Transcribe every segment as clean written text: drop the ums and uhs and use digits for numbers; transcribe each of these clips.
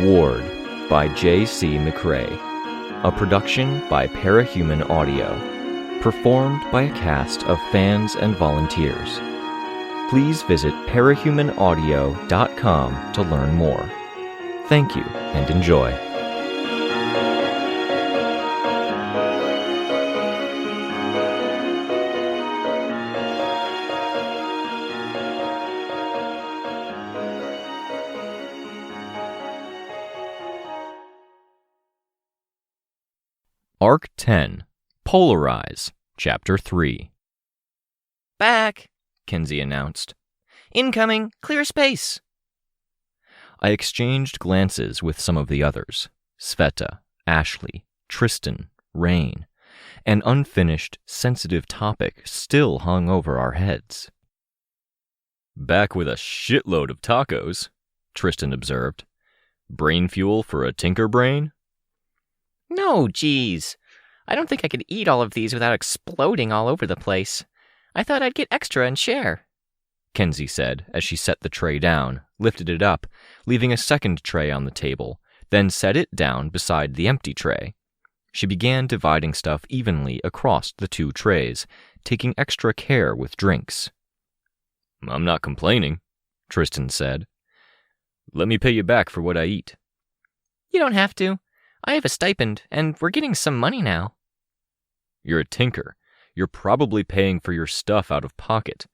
Ward by J.C. McCrae. A production by Parahuman Audio. Performed by a cast of fans and volunteers. Please visit parahumanaudio.com to learn more. Thank you and enjoy. Arc 10, Polarize, Chapter 3. Back, Kenzie announced. Incoming, clear space. I exchanged glances with some of the others, Sveta, Ashley, Tristan, Rein. An unfinished, sensitive topic still hung over our heads. Back with a shitload of tacos, Tristan observed. Brain fuel for a tinker brain? No, geez. I don't think I could eat all of these without exploding all over the place. I thought I'd get extra and share, Kenzie said as she set the tray down, lifted it up, leaving a second tray on the table, then set it down beside the empty tray. She began dividing stuff evenly across the two trays, taking extra care with drinks. I'm not complaining, Tristan said. Let me pay you back for what I eat. You don't have to. I have a stipend, and we're getting some money now. You're a tinker. You're probably paying for your stuff out of pocket.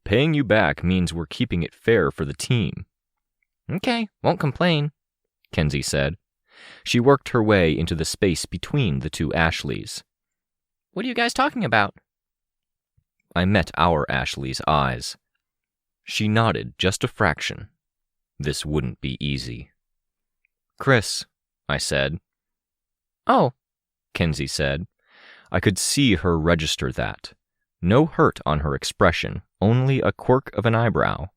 Paying you back means we're keeping it fair for the team. Okay, won't complain, Kenzie said. She worked her way into the space between the two Ashleys. What are you guys talking about? I met our Ashley's eyes. She nodded just a fraction. This wouldn't be easy. Chris, I said. Oh, Kenzie said. I could see her register that. No hurt on her expression, only a quirk of an eyebrow.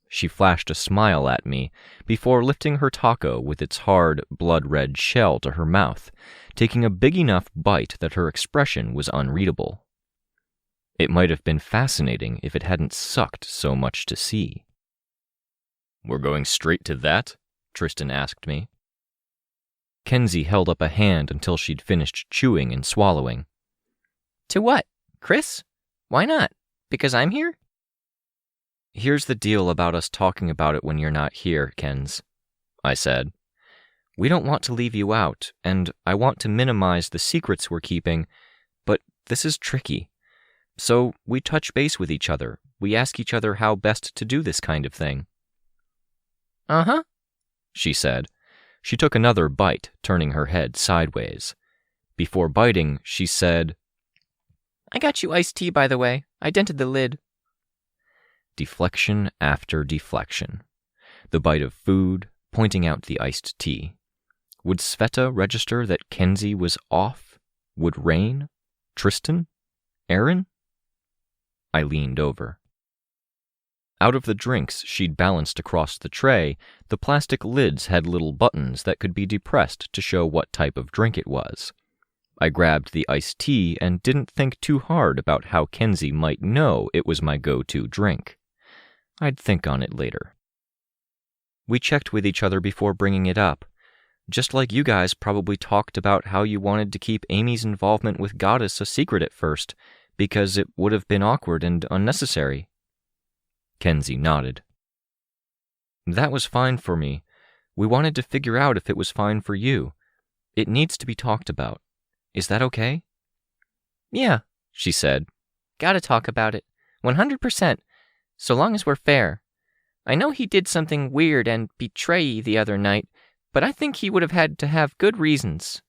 She flashed a smile at me before lifting her taco with its hard, blood-red shell to her mouth, taking a big enough bite that her expression was unreadable. It might have been fascinating if it hadn't sucked so much to see. We're going straight to that? Tristan asked me. Kenzie held up a hand until she'd finished chewing and swallowing. To what? Chris? Why not? Because I'm here? Here's the deal about us talking about it when you're not here, Kens, I said. We don't want to leave you out, and I want to minimize the secrets we're keeping, but this is tricky. So we touch base with each other. We ask each other how best to do this kind of thing. Uh-huh, she said. She took another bite, turning her head sideways. Before biting, she said, I got you iced tea, by the way. I dented the lid. Deflection after deflection. The bite of food, pointing out the iced tea. Would Sveta register that Kenzie was off? Would Rein? Tristan? Aaron? I leaned over. Out of the drinks she'd balanced across the tray, the plastic lids had little buttons that could be depressed to show what type of drink it was. I grabbed the iced tea and didn't think too hard about how Kenzie might know it was my go-to drink. I'd think on it later. We checked with each other before bringing it up, just like you guys probably talked about how you wanted to keep Amy's involvement with Goddess a secret at first, because it would have been awkward and unnecessary. Kenzie nodded. That was fine for me. We wanted to figure out if it was fine for you. It needs to be talked about. Is that okay? Yeah, she said. Gotta talk about it. 100%. So long as we're fair. I know he did something weird and betray the other night, but I think he would have had to have good reasons.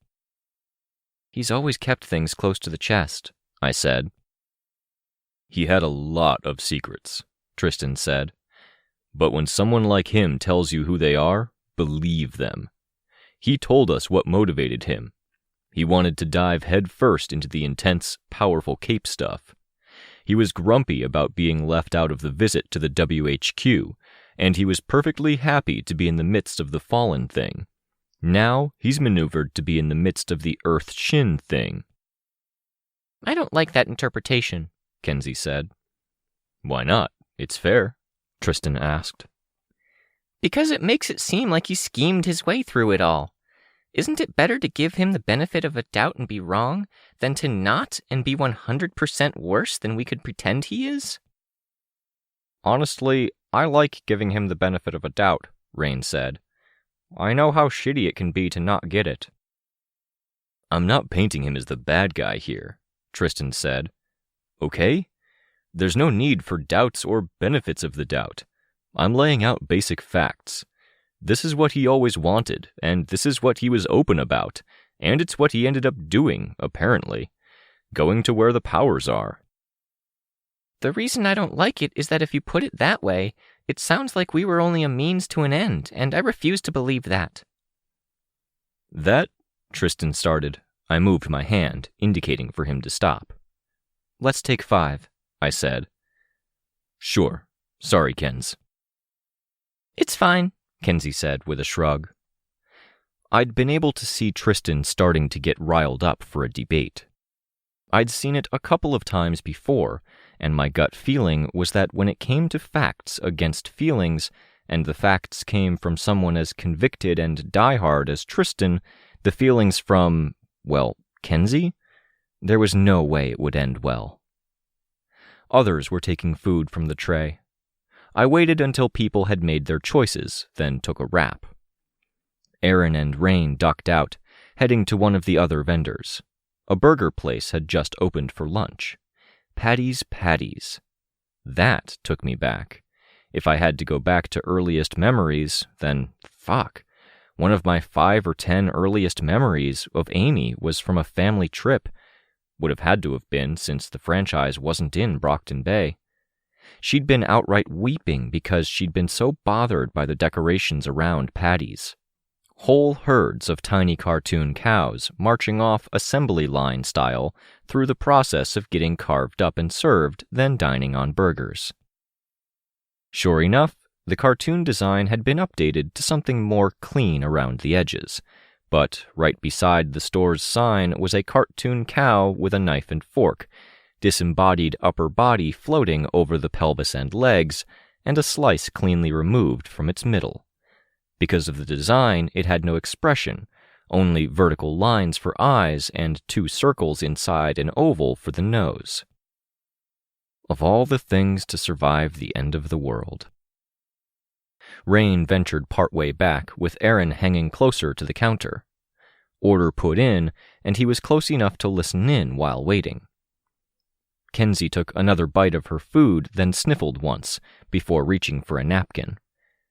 He's always kept things close to the chest, I said. He had a lot of secrets, Tristan said. But when someone like him tells you who they are, believe them. He told us what motivated him. He wanted to dive headfirst into the intense, powerful Cape stuff. He was grumpy about being left out of the visit to the WHQ, and he was perfectly happy to be in the midst of the Fallen thing. Now he's maneuvered to be in the midst of the Earth Shin thing. I don't like that interpretation, Kenzie said. Why not? It's fair, Tristan asked. Because it makes it seem like he schemed his way through it all. Isn't it better to give him the benefit of a doubt and be wrong than to not and be 100% worse than we could pretend he is? Honestly, I like giving him the benefit of a doubt, Rein said. I know how shitty it can be to not get it. I'm not painting him as the bad guy here, Tristan said. Okay? There's no need for doubts or benefits of the doubt. I'm laying out basic facts. This is what he always wanted, and this is what he was open about, and it's what he ended up doing, apparently. Going to where the powers are. The reason I don't like it is that if you put it that way, it sounds like we were only a means to an end, and I refuse to believe that. That, Tristan started. I moved my hand, indicating for him to stop. Let's take 5, I said. Sure. Sorry, Kens. It's fine, Kenzie said with a shrug. I'd been able to see Tristan starting to get riled up for a debate. I'd seen it a couple of times before, and my gut feeling was that when it came to facts against feelings, and the facts came from someone as convicted and diehard as Tristan, the feelings from, well, Kenzie, there was no way it would end well. Others were taking food from the tray. I waited until people had made their choices, then took a wrap. Aaron and Rein ducked out, heading to one of the other vendors. A burger place had just opened for lunch. Patty's Patties. That took me back. If I had to go back to earliest memories, then fuck. One of my 5 or 10 earliest memories of Amy was from a family trip. Would have had to have been, since the franchise wasn't in Brockton Bay. She'd been outright weeping because she'd been so bothered by the decorations around Patty's. Whole herds of tiny cartoon cows marching off assembly line style through the process of getting carved up and served, then dining on burgers. Sure enough, the cartoon design had been updated to something more clean around the edges, but right beside the store's sign was a cartoon cow with a knife and fork, disembodied upper body floating over the pelvis and legs, and a slice cleanly removed from its middle. Because of the design, it had no expression, only vertical lines for eyes and 2 circles inside an oval for the nose. Of all the things to survive the end of the world. Rein ventured partway back, with Aaron hanging closer to the counter. Order put in, and he was close enough to listen in while waiting. Kenzie took another bite of her food, then sniffled once, before reaching for a napkin.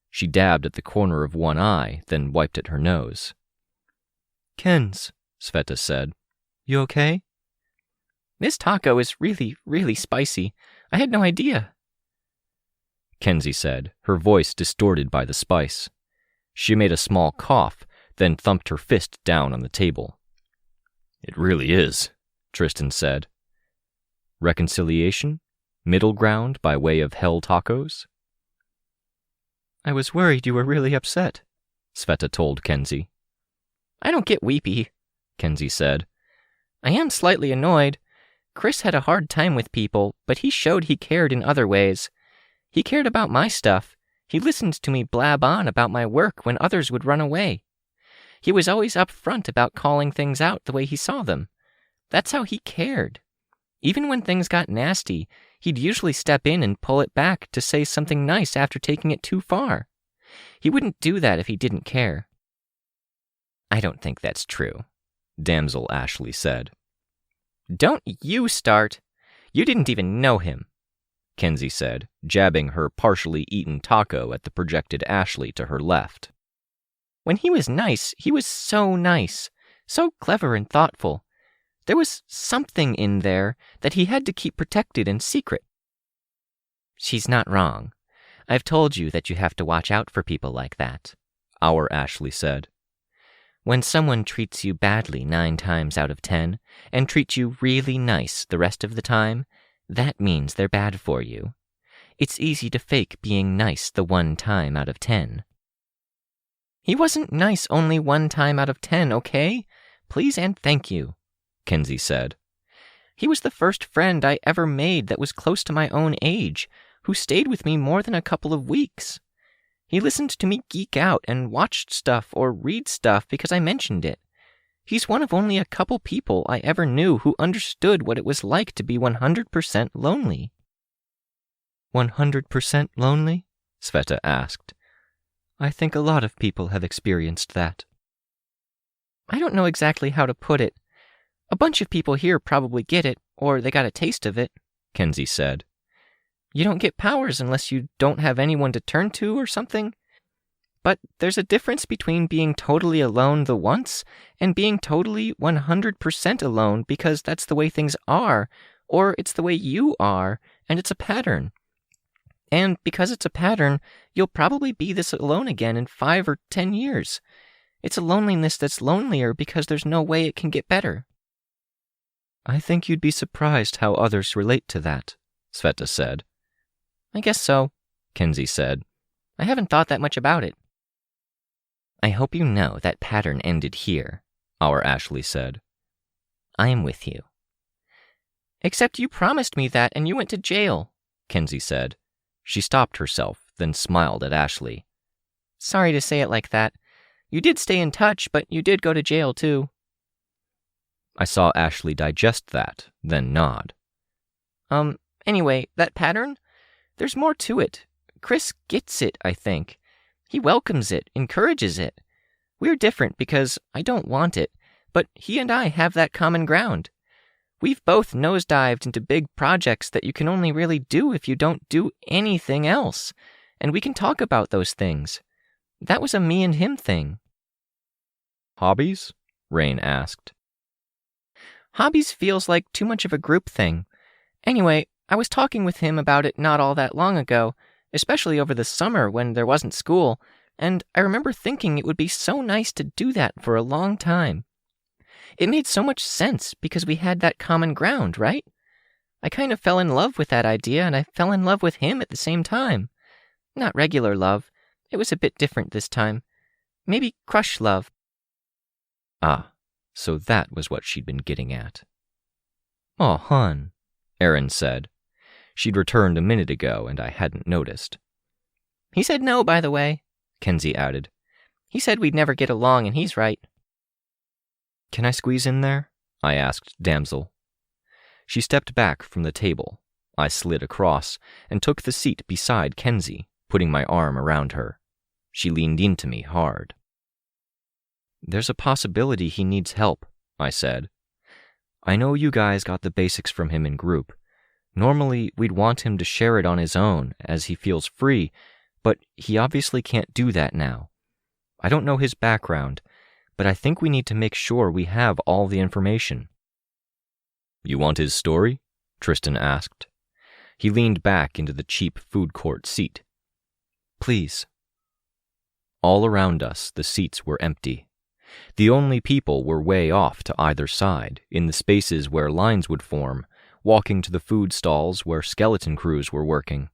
She dabbed at the corner of one eye, then wiped at her nose. "Kens," Sveta said. "You okay?" "This taco is really, really spicy. I had no idea." Kenzie said, her voice distorted by the spice. She made a small cough, then thumped her fist down on the table. "It really is," Tristan said. Reconciliation? Middle ground by way of hell tacos? "I was worried you were really upset," Sveta told Kenzie. "I don't get weepy," Kenzie said. "I am slightly annoyed. Chris had a hard time with people, but he showed he cared in other ways. He cared about my stuff. He listened to me blab on about my work when others would run away. He was always upfront about calling things out the way he saw them. That's how he cared. Even when things got nasty, he'd usually step in and pull it back to say something nice after taking it too far. He wouldn't do that if he didn't care." "I don't think that's true," Damsel Ashley said. "Don't you start. You didn't even know him," Kenzie said, jabbing her partially eaten taco at the projected Ashley to her left. "When he was nice, he was so nice, so clever and thoughtful. There was something in there that he had to keep protected and secret." "She's not wrong. I've told you that you have to watch out for people like that," our Ashley said. "When someone treats you badly 9 times out of 10 and treats you really nice the rest of the time, that means they're bad for you. It's easy to fake being nice the 1 time out of 10. "He wasn't nice only 1 time out of 10, okay? Please and thank you," Kenzie said. "He was the first friend I ever made that was close to my own age, who stayed with me more than a couple of weeks. He listened to me geek out and watched stuff or read stuff because I mentioned it. He's one of only a couple people I ever knew who understood what it was like to be 100% lonely. 100% lonely? Sveta asked. I think a lot of people have experienced that. I don't know exactly how to put it. A bunch of people here probably get it, or they got a taste of it, Kenzie said. You don't get powers unless you don't have anyone to turn to or something. But there's a difference between being totally alone the once and being totally 100% alone because that's the way things are, or it's the way you are, and it's a pattern. And because it's a pattern, you'll probably be this alone again in 5 or 10 years. It's a loneliness that's lonelier because there's no way it can get better. I think you'd be surprised how others relate to that, Sveta said. I guess so, Kenzie said. I haven't thought that much about it. I hope you know that pattern ended here, our Ashley said. I am with you. Except you promised me that and you went to jail, Kenzie said. She stopped herself, then smiled at Ashley. Sorry to say it like that. You did stay in touch, but you did go to jail too. I saw Ashley digest that, then nod. Anyway, that pattern? There's more to it. Chris gets it, I think. He welcomes it, encourages it. We're different because I don't want it, but he and I have that common ground. We've both nosedived into big projects that you can only really do if you don't do anything else, and we can talk about those things. That was a me and him thing. Hobbies? Rein asked. Hobbies feels like too much of a group thing. Anyway, I was talking with him about it not all that long ago, especially over the summer when there wasn't school, and I remember thinking it would be so nice to do that for a long time. It made so much sense because we had that common ground, right? I kind of fell in love with that idea, and I fell in love with him at the same time. Not regular love. It was a bit different this time. Maybe crush love. Ah, so that was what she'd been getting at. "Aw, hon," Erin said. She'd returned a minute ago, and I hadn't noticed. He said no, by the way, Kenzie added. He said we'd never get along, and he's right. "Can I squeeze in there?" I asked Damsel. She stepped back from the table. I slid across and took the seat beside Kenzie, putting my arm around her. She leaned into me hard. "There's a possibility he needs help," I said. "I know you guys got the basics from him in group. Normally, we'd want him to share it on his own, as he feels free, but he obviously can't do that now. I don't know his background, but I think we need to make sure we have all the information." "You want his story?" Tristan asked. He leaned back into the cheap food court seat. "Please." All around us, the seats were empty. The only people were way off to either side, in the spaces where lines would form, walking to the food stalls where skeleton crews were working.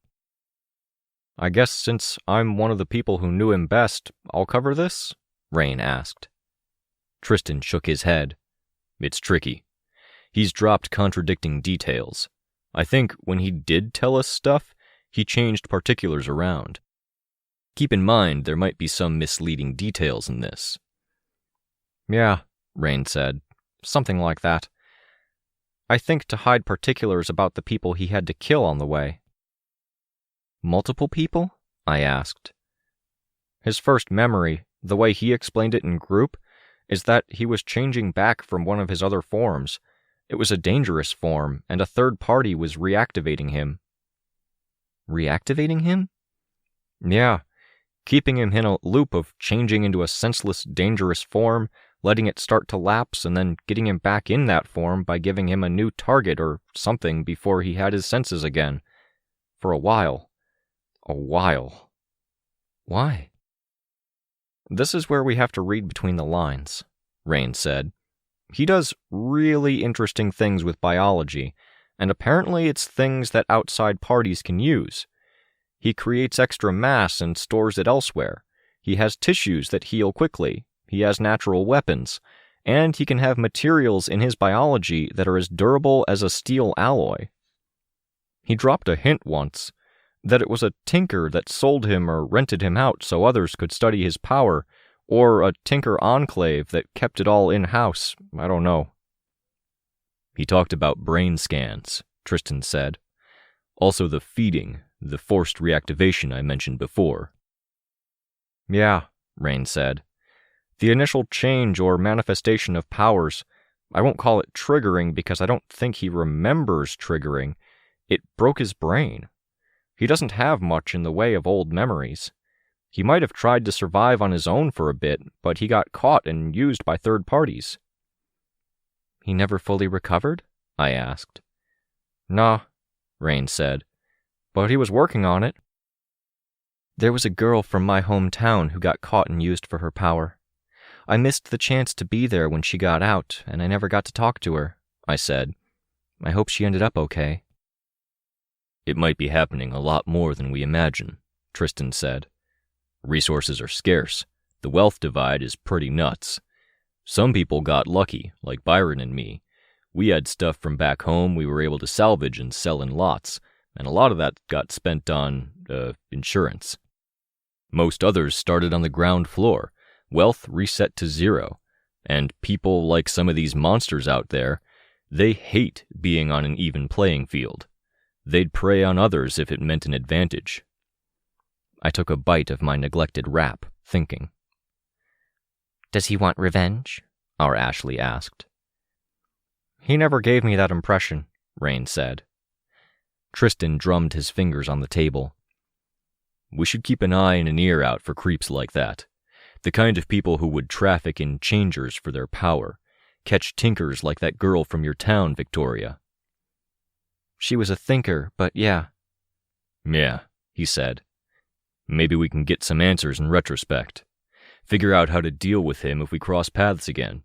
"I guess since I'm one of the people who knew him best, I'll cover this?" Rein asked. Tristan shook his head. "It's tricky. He's dropped contradicting details. I think when he did tell us stuff, he changed particulars around. Keep in mind there might be some misleading details in this." "Yeah," Rein said. "Something like that. I think to hide particulars about the people he had to kill on the way." "Multiple people?" I asked. "His first memory, the way he explained it in group, is that he was changing back from one of his other forms. It was a dangerous form, and a third party was reactivating him." "Reactivating him?" "Yeah, keeping him in a loop of changing into a senseless, dangerous form, letting it start to lapse, and then getting him back in that form by giving him a new target or something before he had his senses again. For a while. A while." "Why?" "This is where we have to read between the lines," Rein said. "He does really interesting things with biology, and apparently it's things that outside parties can use. He creates extra mass and stores it elsewhere. He has tissues that heal quickly. He has natural weapons, and he can have materials in his biology that are as durable as a steel alloy. He dropped a hint once. That it was a tinker that sold him or rented him out so others could study his power, or a tinker enclave that kept it all in-house. I don't know. He talked about brain scans, Tristan said. Also the feeding, the forced reactivation I mentioned before. Yeah, Rein said. The initial change or manifestation of powers, I won't call it triggering because I don't think he remembers triggering. It broke his brain. He doesn't have much in the way of old memories. He might have tried to survive on his own for a bit, but he got caught and used by third parties. He never fully recovered? I asked. Nah, Rein said, but he was working on it. There was a girl from my hometown who got caught and used for her power. I missed the chance to be there when she got out, and I never got to talk to her, I said. I hope she ended up okay. It might be happening a lot more than we imagine, Tristan said. Resources are scarce. The wealth divide is pretty nuts. Some people got lucky, like Byron and me. We had stuff from back home we were able to salvage and sell in lots, and a lot of that got spent on, insurance. Most others started on the ground floor, wealth reset to zero, and people like some of these monsters out there, they hate being on an even playing field. They'd prey on others if it meant an advantage. I took a bite of my neglected wrap, thinking. Does he want revenge? Our Ashley asked. He never gave me that impression, Rein said. Tristan drummed his fingers on the table. We should keep an eye and an ear out for creeps like that. The kind of people who would traffic in changers for their power. Catch tinkers like that girl from your town, Victoria. She was a thinker, but yeah. Yeah, he said. Maybe we can get some answers in retrospect. Figure out how to deal with him if we cross paths again.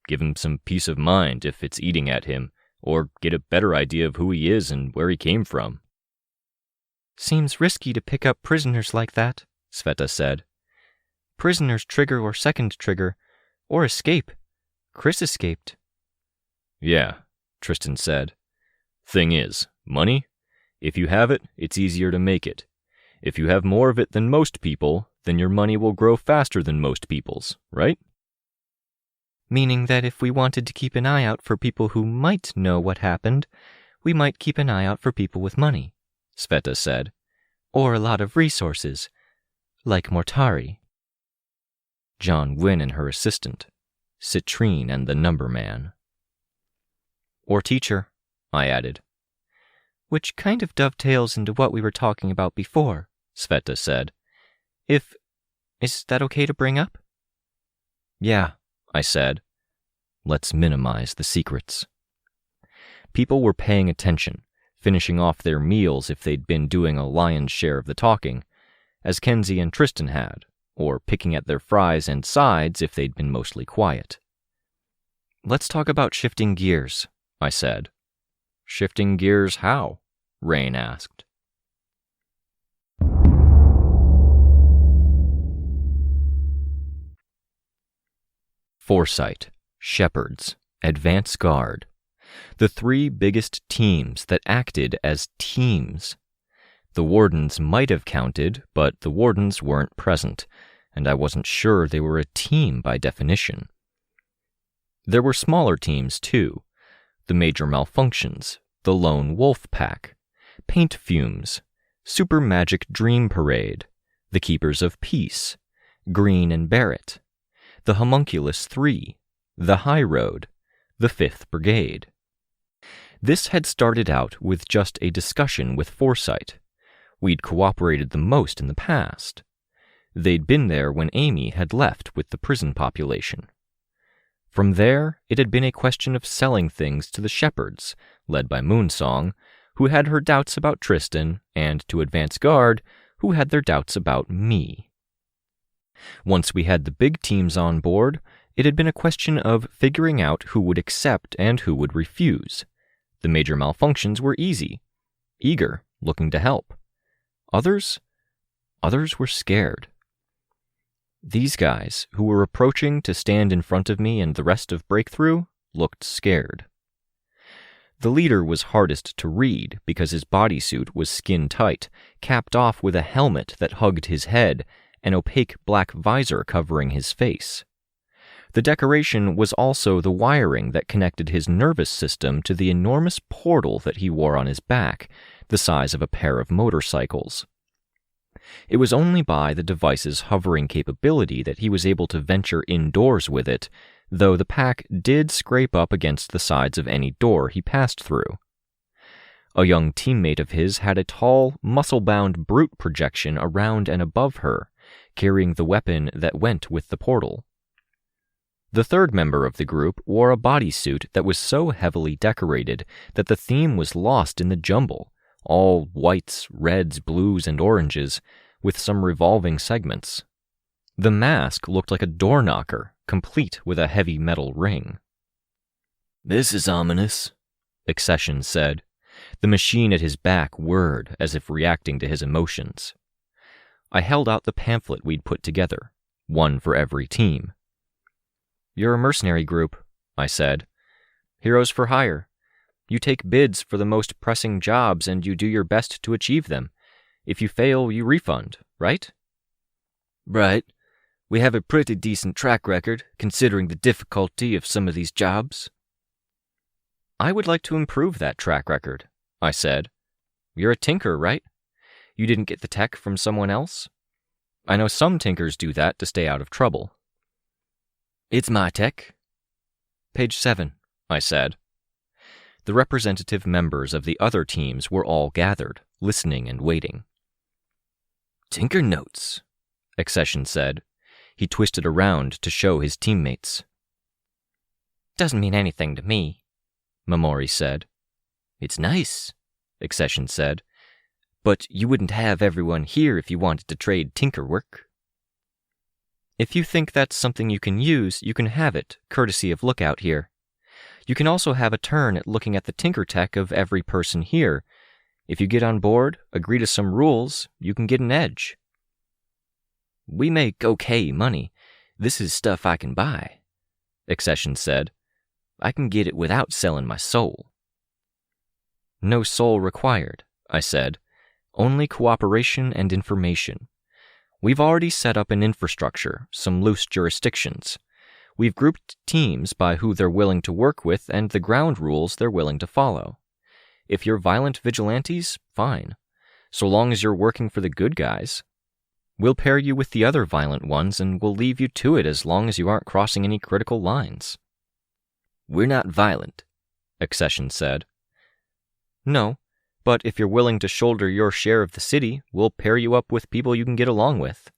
Give him some peace of mind if it's eating at him, or get a better idea of who he is and where he came from. Seems risky to pick up prisoners like that, Sveta said. Prisoners trigger or second trigger, or escape. Chris escaped. Yeah, Tristan said. Thing is, money? If you have it, it's easier to make it. If you have more of it than most people, then your money will grow faster than most people's, right? Meaning that if we wanted to keep an eye out for people who might know what happened, we might keep an eye out for people with money, Sveta said. Or a lot of resources, like Mortari. John Wynne and her assistant, Citrine and the number man. Or teacher, I added. Which kind of dovetails into what we were talking about before, Sveta said. Is that okay to bring up? Yeah, I said. Let's minimize the secrets. People were paying attention, finishing off their meals if they'd been doing a lion's share of the talking, as Kenzie and Tristan had, or picking at their fries and sides if they'd been mostly quiet. Let's talk about shifting gears, I said. Shifting gears how? Rein asked. Foresight, Shepherds, Advance Guard. The three biggest teams that acted as teams. The Wardens might have counted, but the Wardens weren't present, and I wasn't sure they were a team by definition. There were smaller teams, too. The Major Malfunctions, the Lone Wolf Pack, Paint Fumes, Super Magic Dream Parade, the Keepers of Peace, Green and Barrett, the Homunculus 3, the High Road, the 5th Brigade. This had started out with just a discussion with Foresight. We'd cooperated the most in the past. They'd been there when Amy had left with the prison population. From there, it had been a question of selling things to the Shepherds, led by Moonsong, who had her doubts about Tristan, and to Advance Guard, who had their doubts about me. Once we had the big teams on board, it had been a question of figuring out who would accept and who would refuse. The Major Malfunctions were easy, eager, looking to help. Others were scared. These guys, who were approaching to stand in front of me and the rest of Breakthrough, looked scared. The leader was hardest to read because his bodysuit was skin-tight, capped off with a helmet that hugged his head, an opaque black visor covering his face. The decoration was also the wiring that connected his nervous system to the enormous portal that he wore on his back, the size of a pair of motorcycles. It was only by the device's hovering capability that he was able to venture indoors with it, though the pack did scrape up against the sides of any door he passed through. A young teammate of his had a tall, muscle-bound brute projection around and above her, carrying the weapon that went with the portal. The third member of the group wore a bodysuit that was so heavily decorated that the theme was lost in the jumble, all whites, reds, blues, and oranges, with some revolving segments. The mask looked like a door knocker, complete with a heavy metal ring. "This is ominous," Accession said. The machine at his back whirred as if reacting to his emotions. I held out the pamphlet we'd put together, one for every team. "You're a mercenary group," I said. "Heroes for hire. You take bids for the most pressing jobs and you do your best to achieve them. If you fail, you refund, right?" "Right. We have a pretty decent track record, considering the difficulty of some of these jobs." "I would like to improve that track record," I said. "You're a tinker, right? You didn't get the tech from someone else? I know some tinkers do that to stay out of trouble." "It's my tech." "Page 7, I said. The representative members of the other teams were all gathered, listening and waiting. "Tinker notes," Accession said. He twisted around to show his teammates. "Doesn't mean anything to me," Mamori said. "It's nice," Accession said. "But you wouldn't have everyone here if you wanted to trade tinker work." "If you think that's something you can use, you can have it, courtesy of Lookout here. You can also have a turn at looking at the tinker tech of every person here. If you get on board, agree to some rules, you can get an edge." "We make okay money. This is stuff I can buy," Accession said. "I can get it without selling my soul." "No soul required," I said. "Only cooperation and information. We've already set up an infrastructure, some loose jurisdictions. We've grouped teams by who they're willing to work with and the ground rules they're willing to follow. If you're violent vigilantes, fine. So long as you're working for the good guys. We'll pair you with the other violent ones and we'll leave you to it as long as you aren't crossing any critical lines." "We're not violent," Accession said. "No, but if you're willing to shoulder your share of the city, we'll pair you up with people you can get along with."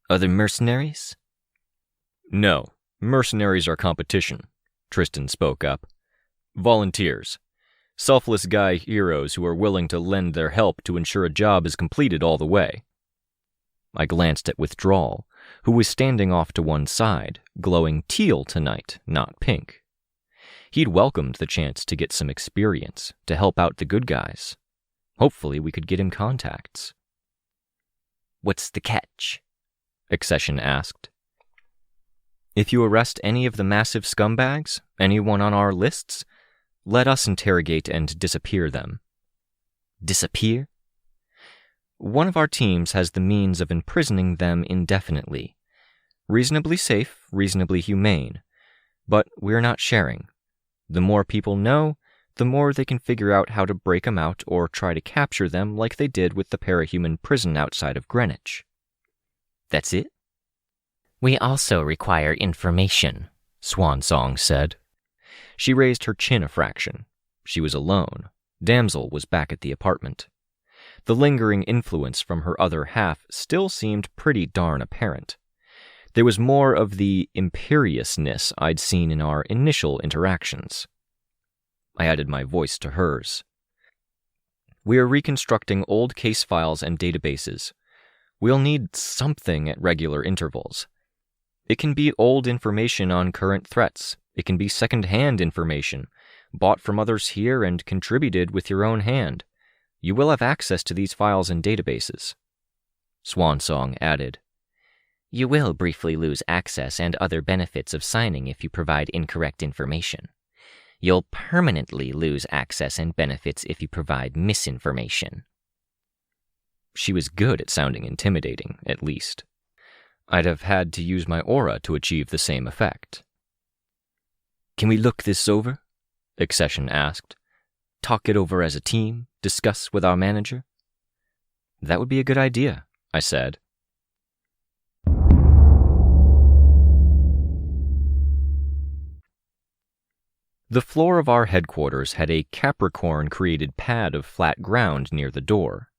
"Other mercenaries?" "No, mercenaries are competition," Tristan spoke up. "Volunteers. Selfless guy heroes who are willing to lend their help to ensure a job is completed all the way." I glanced at Withdrawal, who was standing off to one side, glowing teal tonight, not pink. He'd welcomed the chance to get some experience, to help out the good guys. Hopefully we could get him contacts. "What's the catch?" Accession asked. "If you arrest any of the massive scumbags, anyone on our lists, let us interrogate and disappear them." "Disappear?" "One of our teams has the means of imprisoning them indefinitely. Reasonably safe, reasonably humane. But we're not sharing. The more people know, the more they can figure out how to break them out or try to capture them like they did with the parahuman prison outside of Greenwich." "That's it?" "We also require information," Swansong said. She raised her chin a fraction. She was alone. Damsel was back at the apartment. The lingering influence from her other half still seemed pretty darn apparent. There was more of the imperiousness I'd seen in our initial interactions. I added my voice to hers. "We are reconstructing old case files and databases. We'll need something at regular intervals. It can be old information on current threats. It can be second-hand information, bought from others here and contributed with your own hand. You will have access to these files and databases." Swansong added, "You will briefly lose access and other benefits of signing if you provide incorrect information. You'll permanently lose access and benefits if you provide misinformation. She was good at sounding intimidating, at least. I'd have had to use my aura to achieve the same effect. Can we look this over? Accession asked. Talk it over as a team, discuss with our manager? That would be a good idea, I said. The floor of our headquarters had a Capricorn-created pad of flat ground near the door,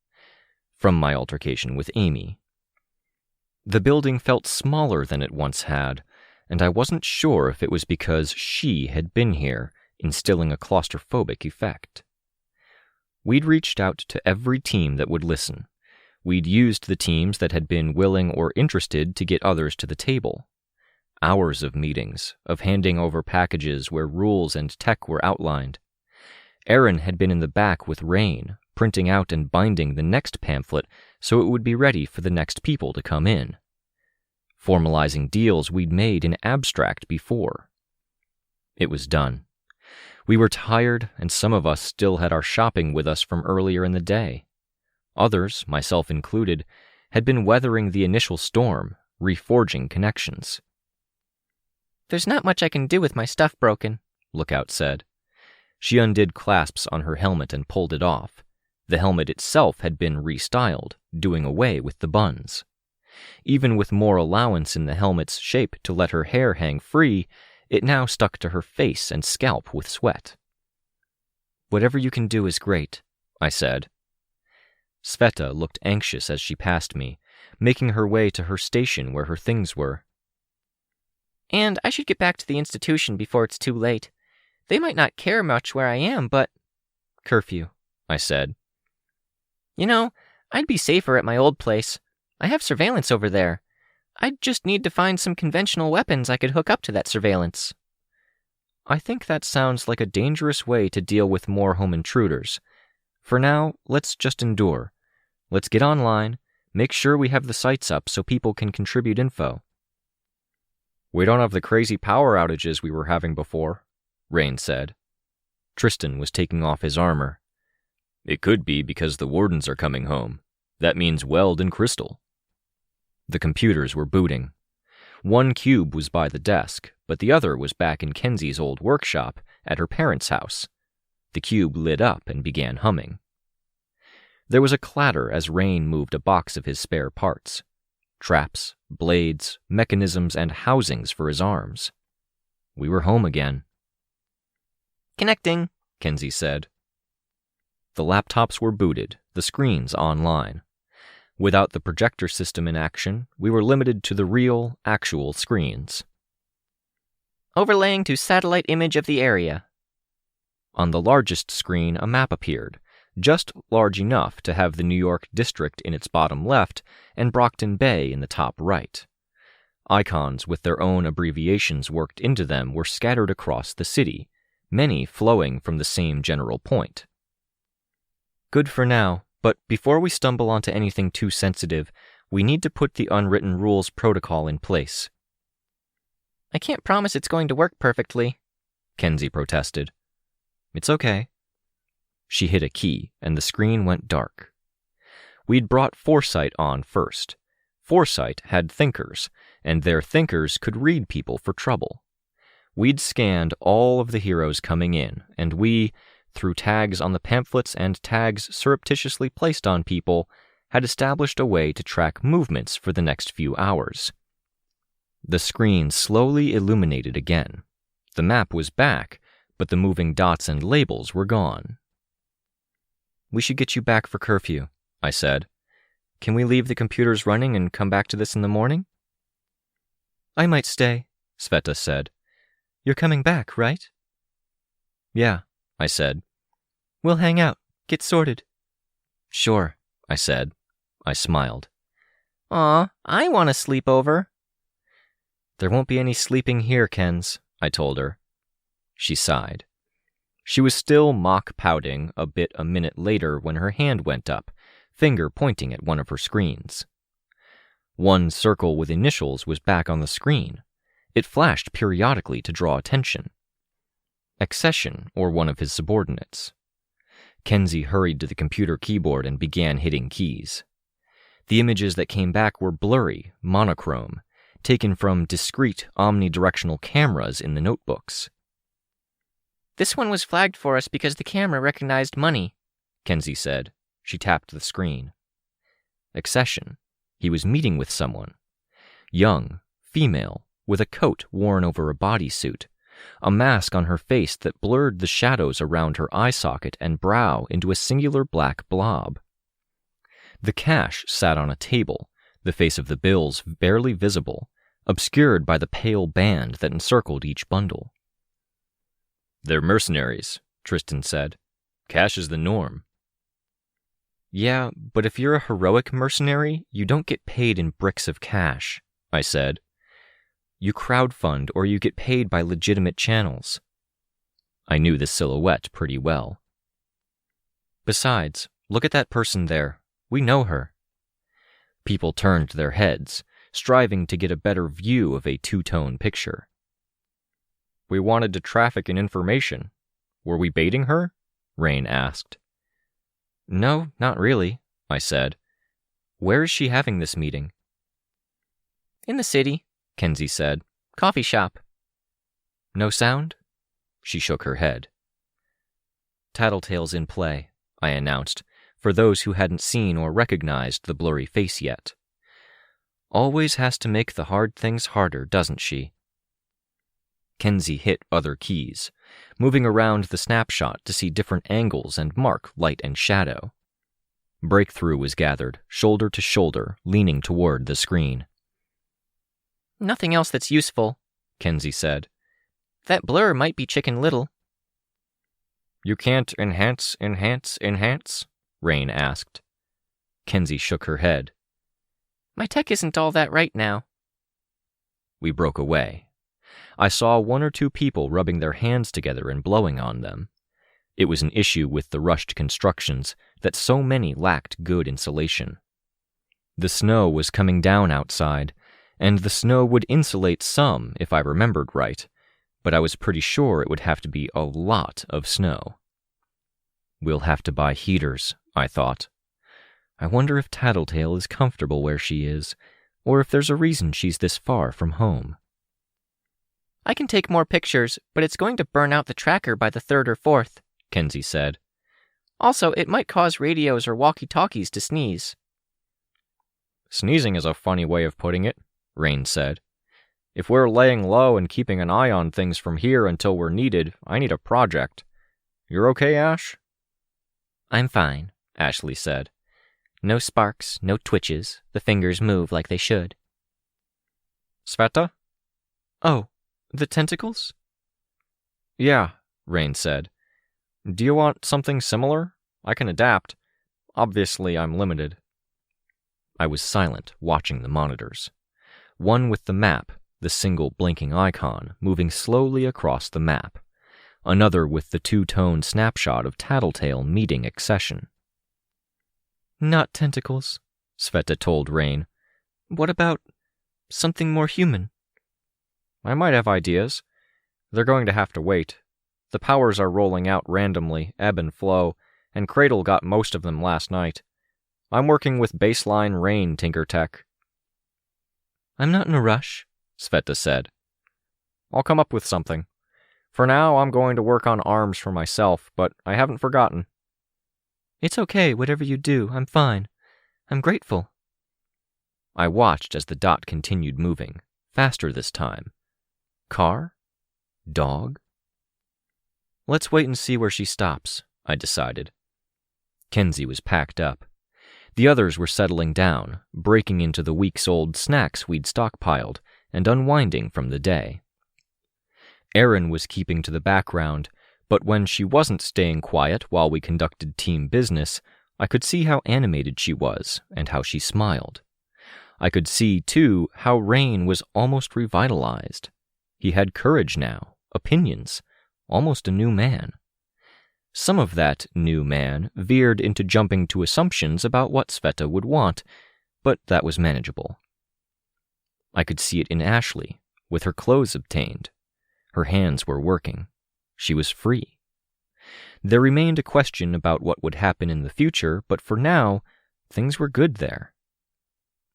from my altercation with Amy. The building felt smaller than it once had, and I wasn't sure if it was because she had been here, instilling a claustrophobic effect. We'd reached out to every team that would listen. We'd used the teams that had been willing or interested to get others to the table. Hours of meetings, of handing over packages where rules and tech were outlined. Aaron had been in the back with Rein, printing out and binding the next pamphlet so it would be ready for the next people to come in. Formalizing deals we'd made in abstract before. It was done. We were tired, and some of us still had our shopping with us from earlier in the day. Others, myself included, had been weathering the initial storm, reforging connections. There's not much I can do with my stuff broken, Lookout said. She undid clasps on her helmet and pulled it off. The helmet itself had been restyled, doing away with the buns. Even with more allowance in the helmet's shape to let her hair hang free, it now stuck to her face and scalp with sweat. Whatever you can do is great, I said. Sveta looked anxious as she passed me, making her way to her station where her things were. And I should get back to the institution before it's too late. They might not care much where I am, but... Curfew, I said. You know, I'd be safer at my old place. I have surveillance over there. I'd just need to find some conventional weapons I could hook up to that surveillance. I think that sounds like a dangerous way to deal with more home intruders. For now, let's just endure. Let's get online, make sure we have the sites up so people can contribute info. We don't have the crazy power outages we were having before, Rein said. Tristan was taking off his armor. It could be because the wardens are coming home. That means Weld and Crystal. The computers were booting. One cube was by the desk, but the other was back in Kenzie's old workshop at her parents' house. The cube lit up and began humming. There was a clatter as Rein moved a box of his spare parts. Traps, blades, mechanisms, and housings for his arms. We were home again. Connecting, Kenzie said. The laptops were booted, the screens online. Without the projector system in action, we were limited to the real, actual screens. Overlaying to satellite image of the area. On the largest screen, a map appeared, just large enough to have the New York district in its bottom left and Brockton Bay in the top right. Icons with their own abbreviations worked into them were scattered across the city, many flowing from the same general point. Good for now, but before we stumble onto anything too sensitive, we need to put the unwritten rules protocol in place. I can't promise it's going to work perfectly, Kenzie protested. It's okay. She hit a key, and the screen went dark. We'd brought Foresight on first. Foresight had thinkers, and their thinkers could read people for trouble. We'd scanned all of the heroes coming in, and we, through tags on the pamphlets and tags surreptitiously placed on people, had established a way to track movements for the next few hours. The screen slowly illuminated again. The map was back, but the moving dots and labels were gone. We should get you back for curfew, I said. Can we leave the computers running and come back to this in the morning? I might stay, Sveta said. You're coming back, right? Yeah, I said. We'll hang out, get sorted. Sure, I said. I smiled. Aw, I want a sleepover. There won't be any sleeping here, Kens, I told her. She sighed. She was still mock pouting a minute later when her hand went up, finger pointing at one of her screens. One circle with initials was back on the screen. It flashed periodically to draw attention. Accession or one of his subordinates. Kenzie hurried to the computer keyboard and began hitting keys. The images that came back were blurry, monochrome, taken from discrete omnidirectional cameras in the notebooks. This one was flagged for us because the camera recognized money, Kenzie said. She tapped the screen. Accession. He was meeting with someone. Young, female, with a coat worn over a bodysuit, a mask on her face that blurred the shadows around her eye socket and brow into a singular black blob. The cash sat on a table, the face of the bills barely visible, obscured by the pale band that encircled each bundle. "They're mercenaries," Tristan said. "Cash is the norm." "Yeah, but if you're a heroic mercenary, you don't get paid in bricks of cash," I said. "You crowdfund or you get paid by legitimate channels." I knew the silhouette pretty well. "Besides, look at that person there. We know her." People turned their heads, striving to get a better view of a two-tone picture. "We wanted to traffic in information. Were we baiting her?" Rein asked. "No, not really," I said. "Where is she having this meeting?" "In the city," Kenzie said. "Coffee shop." "No sound?" She shook her head. "Tattletale's in play," I announced, for those who hadn't seen or recognized the blurry face yet. "Always has to make the hard things harder, doesn't she?" Kenzie hit other keys, moving around the snapshot to see different angles and mark light and shadow. Breakthrough was gathered, shoulder to shoulder, leaning toward the screen. "Nothing else that's useful," Kenzie said. "That blur might be Chicken Little." "You can't enhance, Rein asked. Kenzie shook her head. "My tech isn't all that right now." We broke away. I saw one or two people rubbing their hands together and blowing on them. It was an issue with the rushed constructions that so many lacked good insulation. The snow was coming down outside, and the snow would insulate some if I remembered right, but I was pretty sure it would have to be a lot of snow. We'll have to buy heaters, I thought. I wonder if Tattletale is comfortable where she is, or if there's a reason she's this far from home. "I can take more pictures, but it's going to burn out the tracker by the 3rd or 4th, Kenzie said. "Also, it might cause radios or walkie-talkies to sneeze." "Sneezing is a funny way of putting it," Rein said. "If we're laying low and keeping an eye on things from here until we're needed, I need a project. You're okay, Ash?" "I'm fine," Ashley said. "No sparks, no twitches. The fingers move like they should." "Sveta?" "Oh, the tentacles?" "Yeah," Rein said. "Do you want something similar? I can adapt. Obviously, I'm limited." I was silent, watching the monitors. One with the map, the single blinking icon, moving slowly across the map. Another with the two-tone snapshot of Tattletale meeting Accession. "Not tentacles," Sveta told Rein. "What about something more human?" "I might have ideas. They're going to have to wait. The powers are rolling out randomly, ebb and flow, and Cradle got most of them last night. I'm working with baseline Rein Tinker Tech." "I'm not in a rush," Sveta said. "I'll come up with something. For now, I'm going to work on arms for myself, but I haven't forgotten." "It's okay, whatever you do. I'm fine. I'm grateful." I watched as the dot continued moving, faster this time. Car? Dog? Let's wait and see where she stops, I decided. Kenzie was packed up. The others were settling down, breaking into the weeks-old snacks we'd stockpiled, and unwinding from the day. Erin was keeping to the background, but when she wasn't staying quiet while we conducted team business, I could see how animated she was and how she smiled. I could see, too, how Rein was almost revitalized. He had courage now, opinions, almost a new man. Some of that new man veered into jumping to assumptions about what Sveta would want, but that was manageable. I could see it in Ashley, with her clothes obtained. Her hands were working. She was free. There remained a question about what would happen in the future, but for now, things were good there.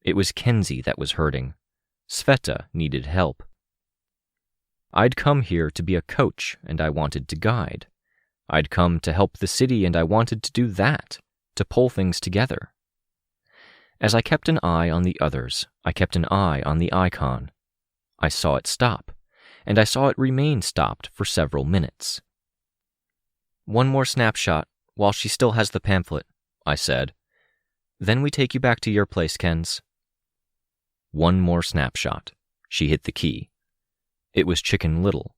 It was Kenzie that was hurting. Sveta needed help. I'd come here to be a coach, and I wanted to guide. I'd come to help the city, and I wanted to do that, to pull things together. As I kept an eye on the others, I kept an eye on the icon. I saw it stop, and I saw it remain stopped for several minutes. "One more snapshot, while she still has the pamphlet," I said. "Then we take you back to your place, Kens." One more snapshot. She hit the key. It was Chicken Little,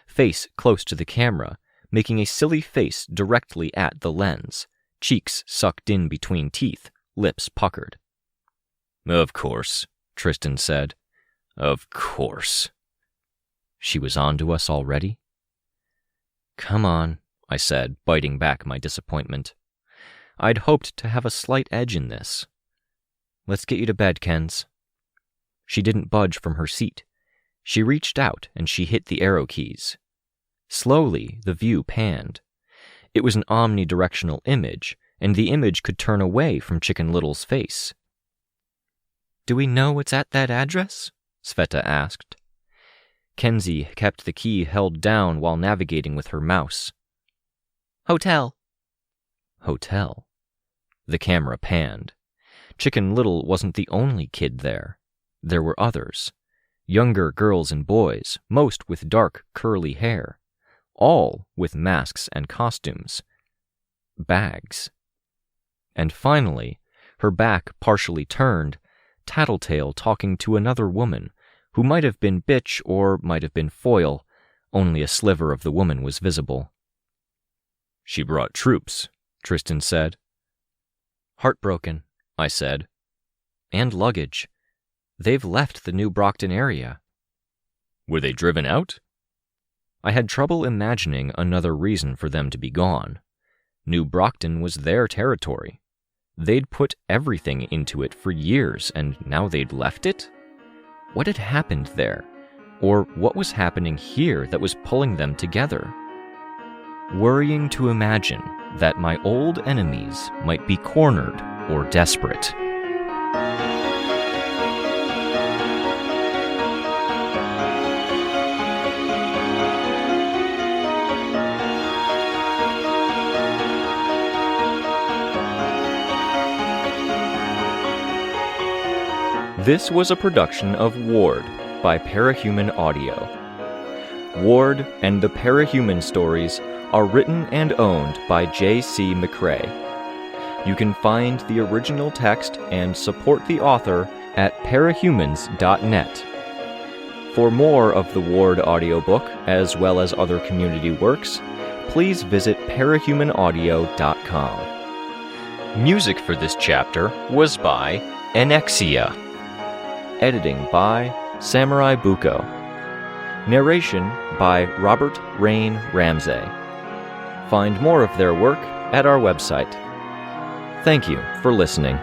face close to the camera, making a silly face directly at the lens, cheeks sucked in between teeth, lips puckered. "Of course," Tristan said. "Of course." She was on to us already? "Come on," I said, biting back my disappointment. I'd hoped to have a slight edge in this. "Let's get you to bed, Kens." She didn't budge from her seat. She reached out and she hit the arrow keys. Slowly, the view panned. It was an omnidirectional image, and the image could turn away from Chicken Little's face. "Do we know it's at that address?" Sveta asked. Kenzie kept the key held down while navigating with her mouse. "Hotel." Hotel. The camera panned. Chicken Little wasn't the only kid there. There were others. Younger girls and boys, most with dark, curly hair. All with masks and costumes. Bags. And finally, her back partially turned, Tattletale talking to another woman, who might have been Bitch or might have been Foil. Only a sliver of the woman was visible. "She brought troops," Tristan said. "Heartbroken," I said. "And luggage. They've left the New Brockton area." "Were they driven out?" I had trouble imagining another reason for them to be gone. New Brockton was their territory. They'd put everything into it for years, and now they'd left it? What had happened there? Or what was happening here that was pulling them together? Worrying to imagine that my old enemies might be cornered or desperate. This was a production of Ward by Parahuman Audio. Ward and the Parahuman stories are written and owned by J.C. McCrae. You can find the original text and support the author at parahumans.net. For more of the Ward audiobook, as well as other community works, please visit parahumanaudio.com. Music for this chapter was by Enexia. Editing by SamuraiBuko. Narration by Robert Rein Ramsay. Find more of their work at our website. Thank you for listening.